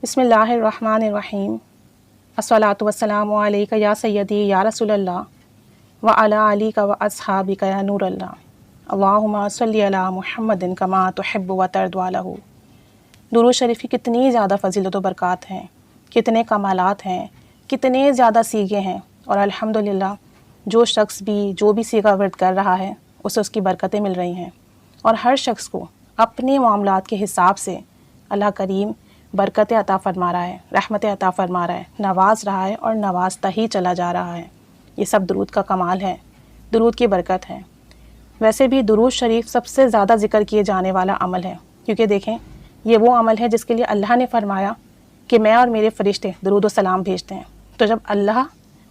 بسم اللہ الرحمن الرحیم الصلاۃ والسلام علیک یا سیدی یا رسول اللہ وعلی آلک و اصحابک یا نور اللہ اللہم صلی علی محمد کما تحب و ترضی عنہ۔ درود شریف کی کتنی زیادہ فضیلت و برکات ہیں، کتنے کمالات ہیں، کتنے زیادہ سیغے ہیں، اور الحمدللہ جو شخص بھی جو سیغہ ورد کر رہا ہے اسے اس کی برکتیں مل رہی ہیں، اور ہر شخص کو اپنے معاملات کے حساب سے اللہ کریم برکت عطا فرما رہا ہے، رحمت عطا فرما رہا ہے، نواز رہا ہے اور نوازتا ہی چلا جا رہا ہے۔ یہ سب درود کا کمال ہے، درود کی برکت ہے۔ ویسے بھی درود شریف سب سے زیادہ ذکر کیے جانے والا عمل ہے، کیونکہ دیکھیں یہ وہ عمل ہے جس کے لیے اللہ نے فرمایا کہ میں اور میرے فرشتے درود و سلام بھیجتے ہیں۔ تو جب اللہ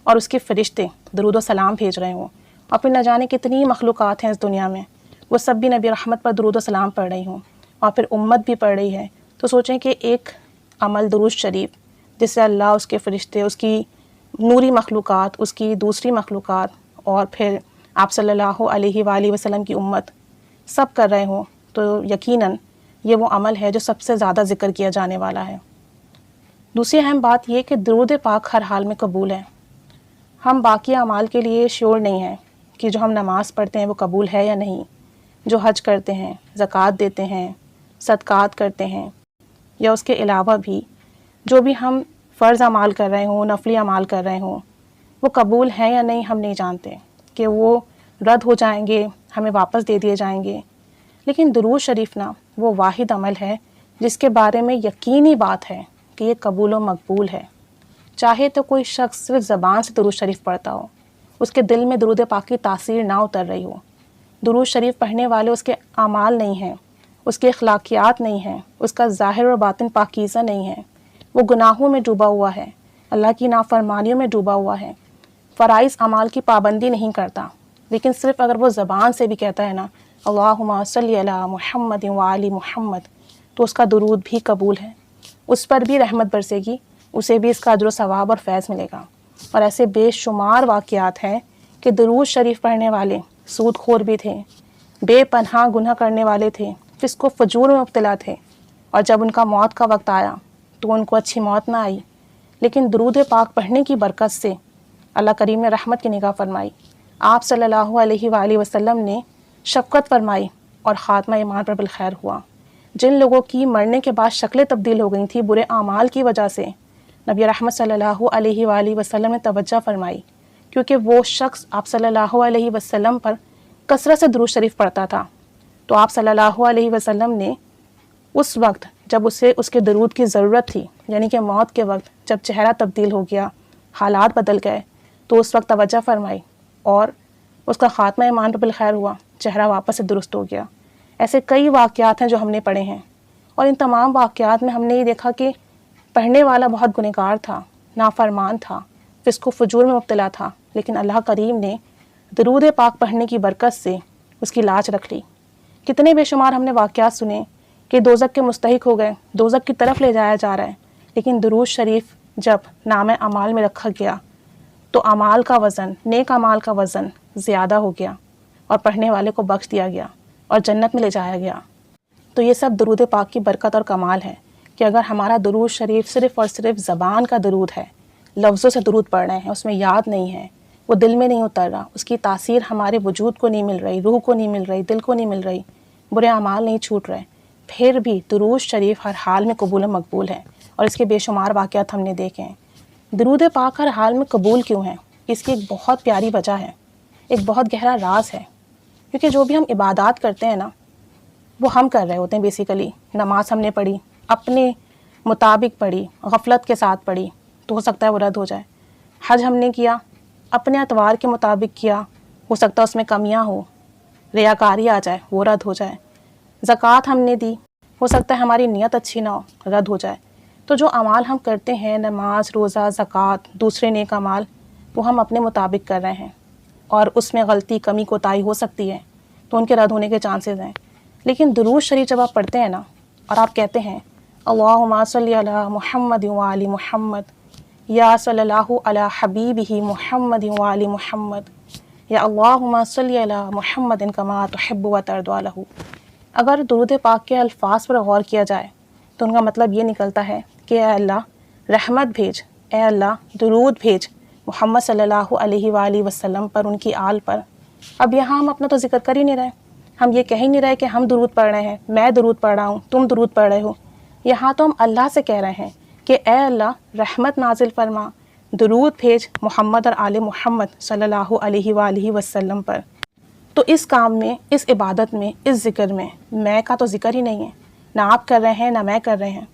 اور اس کے فرشتے درود و سلام بھیج رہے ہوں، اور پھر نہ جانے کتنی مخلوقات ہیں اس دنیا میں، وہ سب بھی نبی رحمت پر درود و سلام پڑھ رہی ہوں، اور پھر امت بھی پڑھ رہی ہے، تو سوچیں کہ ایک عمل درود شریف جس سے اللہ، اس کے فرشتے، اس کی نوری مخلوقات، اس کی دوسری مخلوقات، اور پھر آپ صلی اللہ علیہ وآلہ وسلم کی امت سب کر رہے ہوں، تو یقیناً یہ وہ عمل ہے جو سب سے زیادہ ذکر کیا جانے والا ہے۔ دوسری اہم بات یہ کہ درود پاک ہر حال میں قبول ہے۔ ہم باقی اعمال کے لیے شیور نہیں ہیں کہ جو ہم نماز پڑھتے ہیں وہ قبول ہے یا نہیں، جو حج کرتے ہیں، زکوٰۃ دیتے ہیں، صدقات کرتے ہیں، یا اس کے علاوہ بھی جو بھی ہم فرض اعمال کر رہے ہوں، نفلی اعمال کر رہے ہوں، وہ قبول ہیں یا نہیں ہم نہیں جانتے، کہ وہ رد ہو جائیں گے، ہمیں واپس دے دیے جائیں گے۔ لیکن درود شریف نا وہ واحد عمل ہے جس کے بارے میں یقینی بات ہے کہ یہ قبول و مقبول ہے۔ چاہے تو کوئی شخص صرف زبان سے درود شریف پڑھتا ہو، اس کے دل میں درود پاک کی تاثیر نہ اتر رہی ہو، درود شریف پڑھنے والے اس کے اعمال نہیں ہیں، اس کے اخلاقیات نہیں ہیں، اس کا ظاہر و باطن پاکیزہ نہیں ہے، وہ گناہوں میں ڈوبا ہوا ہے، اللہ کی نافرمانیوں میں ڈوبا ہوا ہے، فرائض اعمال کی پابندی نہیں کرتا، لیکن صرف اگر وہ زبان سے بھی کہتا ہے نا اللہم صلی علی محمد وآل محمد، تو اس کا درود بھی قبول ہے، اس پر بھی رحمت برسے گی، اسے بھی اس کا اجر و ثواب اور فیض ملے گا۔ اور ایسے بے شمار واقعات ہیں کہ درود شریف پڑھنے والے سود خور بھی تھے، بے پناہ گناہ کرنے والے تھے، فسق و فجور میں مبتلا تھے، اور جب ان کا موت کا وقت آیا تو ان کو اچھی موت نہ آئی، لیکن درود پاک پڑھنے کی برکت سے اللہ کریم نے رحمت کی نگاہ فرمائی، آپ صلی اللہ علیہ وآلہ وسلم نے شفقت فرمائی، اور خاتمہ ایمان پر بالخیر ہوا۔ جن لوگوں کی مرنے کے بعد شکلیں تبدیل ہو گئی تھیں برے اعمال کی وجہ سے، نبی رحمت صلی اللہ علیہ وآلہ وسلم نے توجہ فرمائی، کیونکہ وہ شخص آپ صلی اللہ علیہ وسلم پر کثرت سے درود شریف پڑھتا تھا، تو آپ صلی اللہ علیہ وسلم نے اس وقت جب اسے اس کے درود کی ضرورت تھی، یعنی کہ موت کے وقت جب چہرہ تبدیل ہو گیا، حالات بدل گئے، تو اس وقت توجہ فرمائی، اور اس کا خاتمہ ایمان پر بالخیر ہوا، چہرہ واپس سے درست ہو گیا۔ ایسے کئی واقعات ہیں جو ہم نے پڑھے ہیں، اور ان تمام واقعات میں ہم نے یہ دیکھا کہ پڑھنے والا بہت گنہگار تھا، نافرمان تھا، فسق و فجور میں مبتلا تھا، لیکن اللہ کریم نے درود پاک پڑھنے کی برکت سے اس کی لاج رکھ لی۔ کتنے بے شمار ہم نے واقعات سنے کہ دوزخ کے مستحق ہو گئے، دوزخ کی طرف لے جایا جا رہا ہے، لیکن درود شریف جب نام اعمال میں رکھا گیا تو اعمال کا وزن، نیک اعمال کا وزن زیادہ ہو گیا، اور پڑھنے والے کو بخش دیا گیا اور جنت میں لے جایا گیا۔ تو یہ سب درود پاک کی برکت اور کمال ہے کہ اگر ہمارا درود شریف صرف اور صرف زبان کا درود ہے، لفظوں سے درود پڑھ رہے ہیں، اس میں یاد نہیں ہے، وہ دل میں نہیں اتر رہا، اس کی تاثیر ہمارے وجود کو نہیں مل رہی، روح کو نہیں مل رہی، دل کو نہیں مل رہی، برے اعمال نہیں چھوٹ رہے، پھر بھی درود شریف ہر حال میں قبول و مقبول ہے، اور اس کے بے شمار واقعات ہم نے دیکھے ہیں۔ درود پاک ہر حال میں قبول کیوں ہیں؟ اس کی ایک بہت پیاری وجہ ہے، ایک بہت گہرا راز ہے، کیونکہ جو بھی ہم عبادات کرتے ہیں نا وہ ہم کر رہے ہوتے ہیں بیسیکلی۔ نماز ہم نے پڑھی، اپنے مطابق پڑھی، غفلت کے ساتھ پڑھی، تو ہو سکتا ہے وہ رد ہو جائے۔ حج ہم نے کیا، اپنے اعتبار کے مطابق کیا، ہو سکتا ہے اس میں کمیاں ہو، ریاکاری آ جائے، وہ رد ہو جائے۔ زکوٰۃ ہم نے دی، ہو سکتا ہے ہماری نیت اچھی نہ ہو، رد ہو جائے۔ تو جو اعمال ہم کرتے ہیں، نماز، روزہ، زکوٰۃ، دوسرے نیک اعمال، وہ ہم اپنے مطابق کر رہے ہیں، اور اس میں غلطی، کمی، کوتاہی ہو سکتی ہے، تو ان کے رد ہونے کے چانسز ہیں۔ لیکن درود شریف جب آپ پڑھتے ہیں نا، اور آپ کہتے ہیں اللہم صلی علی محمد وآل محمد، یا صلی اللہ علی حبیبہ محمد وآل محمد، یا اللہم صلی علی محمد کما تحب و ترضی عنہ، اگر درود پاک کے الفاظ پر غور کیا جائے تو ان کا مطلب یہ نکلتا ہے کہ اے اللہ رحمت بھیج، اے اللہ درود بھیج محمد صلی اللہ علیہ وآلہ وسلم پر، ان کی آل پر۔ اب یہاں ہم اپنا تو ذکر کر ہی نہیں رہے، ہم یہ کہہ ہی نہیں رہے کہ ہم درود پڑھ رہے ہیں، میں درود پڑھ رہا ہوں، تم درود پڑھ رہے ہو۔ یہاں تو ہم اللہ سے کہہ رہے ہیں کہ اے اللہ رحمت نازل فرما، درود بھیج محمد اور آل محمد صلی اللہ علیہ وآلہ وسلم پر۔ تو اس کام میں، اس عبادت میں، اس ذکر میں کا تو ذکر ہی نہیں ہے، نہ آپ کر رہے ہیں، نہ میں کر رہے ہیں،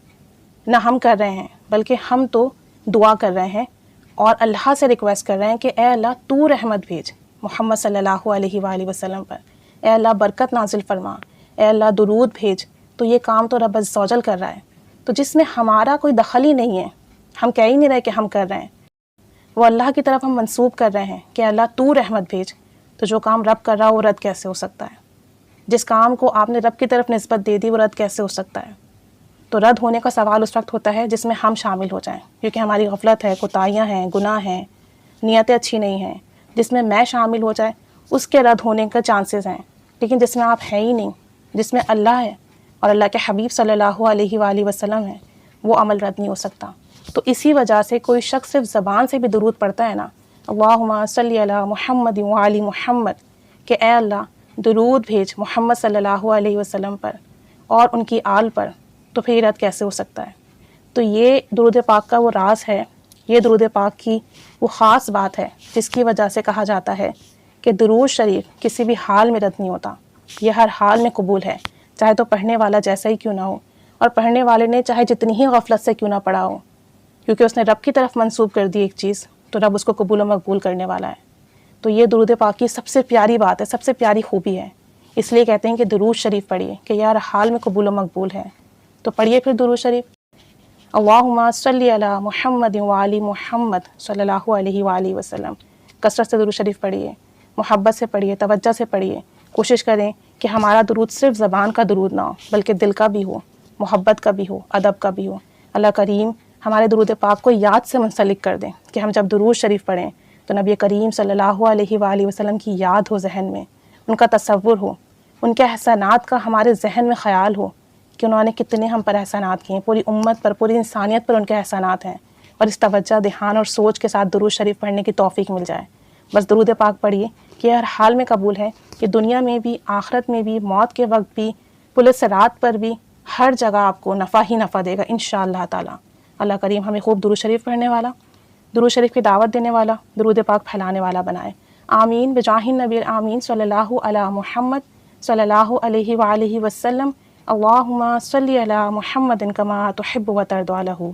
نہ ہم کر رہے ہیں، بلکہ ہم تو دعا کر رہے ہیں اور اللہ سے ریکویسٹ کر رہے ہیں کہ اے اللہ تو رحمت بھیج محمد صلی اللہ علیہ وآلہ وسلم پر، اے اللہ برکت نازل فرما، اے اللہ درود بھیج۔ تو یہ کام تو رب عز و جل کر رہا ہے، تو جس میں ہمارا کوئی دخل ہی نہیں ہے، ہم کہہ ہی نہیں رہے کہ ہم کر رہے ہیں، وہ اللہ کی طرف ہم منسوب کر رہے ہیں کہ اللہ تو رحمت بھیج۔ تو جو کام رب کر رہا وہ رد کیسے ہو سکتا ہے؟ جس کام کو آپ نے رب کی طرف نسبت دے دی وہ رد کیسے ہو سکتا ہے؟ تو رد ہونے کا سوال اس وقت ہوتا ہے جس میں ہم شامل ہو جائیں، کیونکہ ہماری غفلت ہے، کوتاہیاں ہیں، گناہ ہیں، نیتیں اچھی نہیں ہیں۔ جس میں شامل ہو جائے اس کے رد ہونے کا چانسز ہیں، لیکن جس میں آپ ہیں ہی نہیں، جس میں اللہ ہے اور اللہ کے حبیب صلی اللہ علیہ وآلہ وسلم ہے، وہ عمل رد نہیں ہو سکتا۔ تو اسی وجہ سے کوئی شخص صرف زبان سے بھی درود پڑھتا ہے نا، اللہم صلی علی محمد وعلی محمد، کہ اے اللہ درود بھیج محمد صلی اللہ علیہ وسلم پر اور ان کی آل پر، تو پھر یہ رد کیسے ہو سکتا ہے؟ تو یہ درود پاک کا وہ راز ہے، یہ درود پاک کی وہ خاص بات ہے جس کی وجہ سے کہا جاتا ہے کہ درود شریف کسی بھی حال میں رد نہیں ہوتا، یہ ہر حال میں قبول ہے، چاہے تو پڑھنے والا جیسا ہی کیوں نہ ہو، اور پڑھنے والے نے چاہے جتنی ہی غفلت سے کیوں نہ پڑھا ہو، کیونکہ اس نے رب کی طرف منسوب کر دی ایک چیز، تو رب اس کو قبول و مقبول کرنے والا ہے۔ تو یہ درود پاک کی سب سے پیاری بات ہے، سب سے پیاری خوبی ہے، اس لیے کہتے ہیں کہ درود شریف پڑھیے کہ یار حال میں قبول و مقبول ہے۔ تو پڑھیے پھر درود شریف، اللہم صلی علی محمد وعلی محمد صلی اللہ علیہ وآلہ وسلم۔ کثرت سے درود شریف پڑھیے، محبت سے پڑھیے، توجہ سے پڑھیے، کوشش کریں کہ ہمارا درود صرف زبان کا درود نہ ہو بلکہ دل کا بھی ہو، محبت کا بھی ہو، ادب کا بھی ہو۔ اللہ کریم ہمارے درود پاک کو یاد سے منسلک کر دیں کہ ہم جب درود شریف پڑھیں تو نبی کریم صلی اللہ علیہ وآلہ وسلم کی یاد ہو ذہن میں، ان کا تصور ہو، ان کے احسانات کا ہمارے ذہن میں خیال ہو کہ انہوں نے کتنے ہم پر احسانات کیے ہیں، پوری امت پر، پوری انسانیت پر ان کے احسانات ہیں، اور اس توجہ، دھیان اور سوچ کے ساتھ درود شریف پڑھنے کی توفیق مل جائے۔ بس درود پاک پڑھیے کہ ہر حال میں قبول ہے، کہ دنیا میں بھی، آخرت میں بھی، موت کے وقت بھی، پولیس رات پر بھی، ہر جگہ آپ کو نفع ہی نفع دے گا انشاءاللہ تعالی۔ اللہ کریم ہمیں خوب درود شریف پڑھنے والا، درود شریف کی دعوت دینے والا، درود پاک پھیلانے والا بنائے۔ آمین بجاہ النبی آمین صلی اللہ علی محمد صلی اللہ علیہ وآلہ وسلم۔ اللہم صلی علی محمد کما تحب و ترضی عنہ۔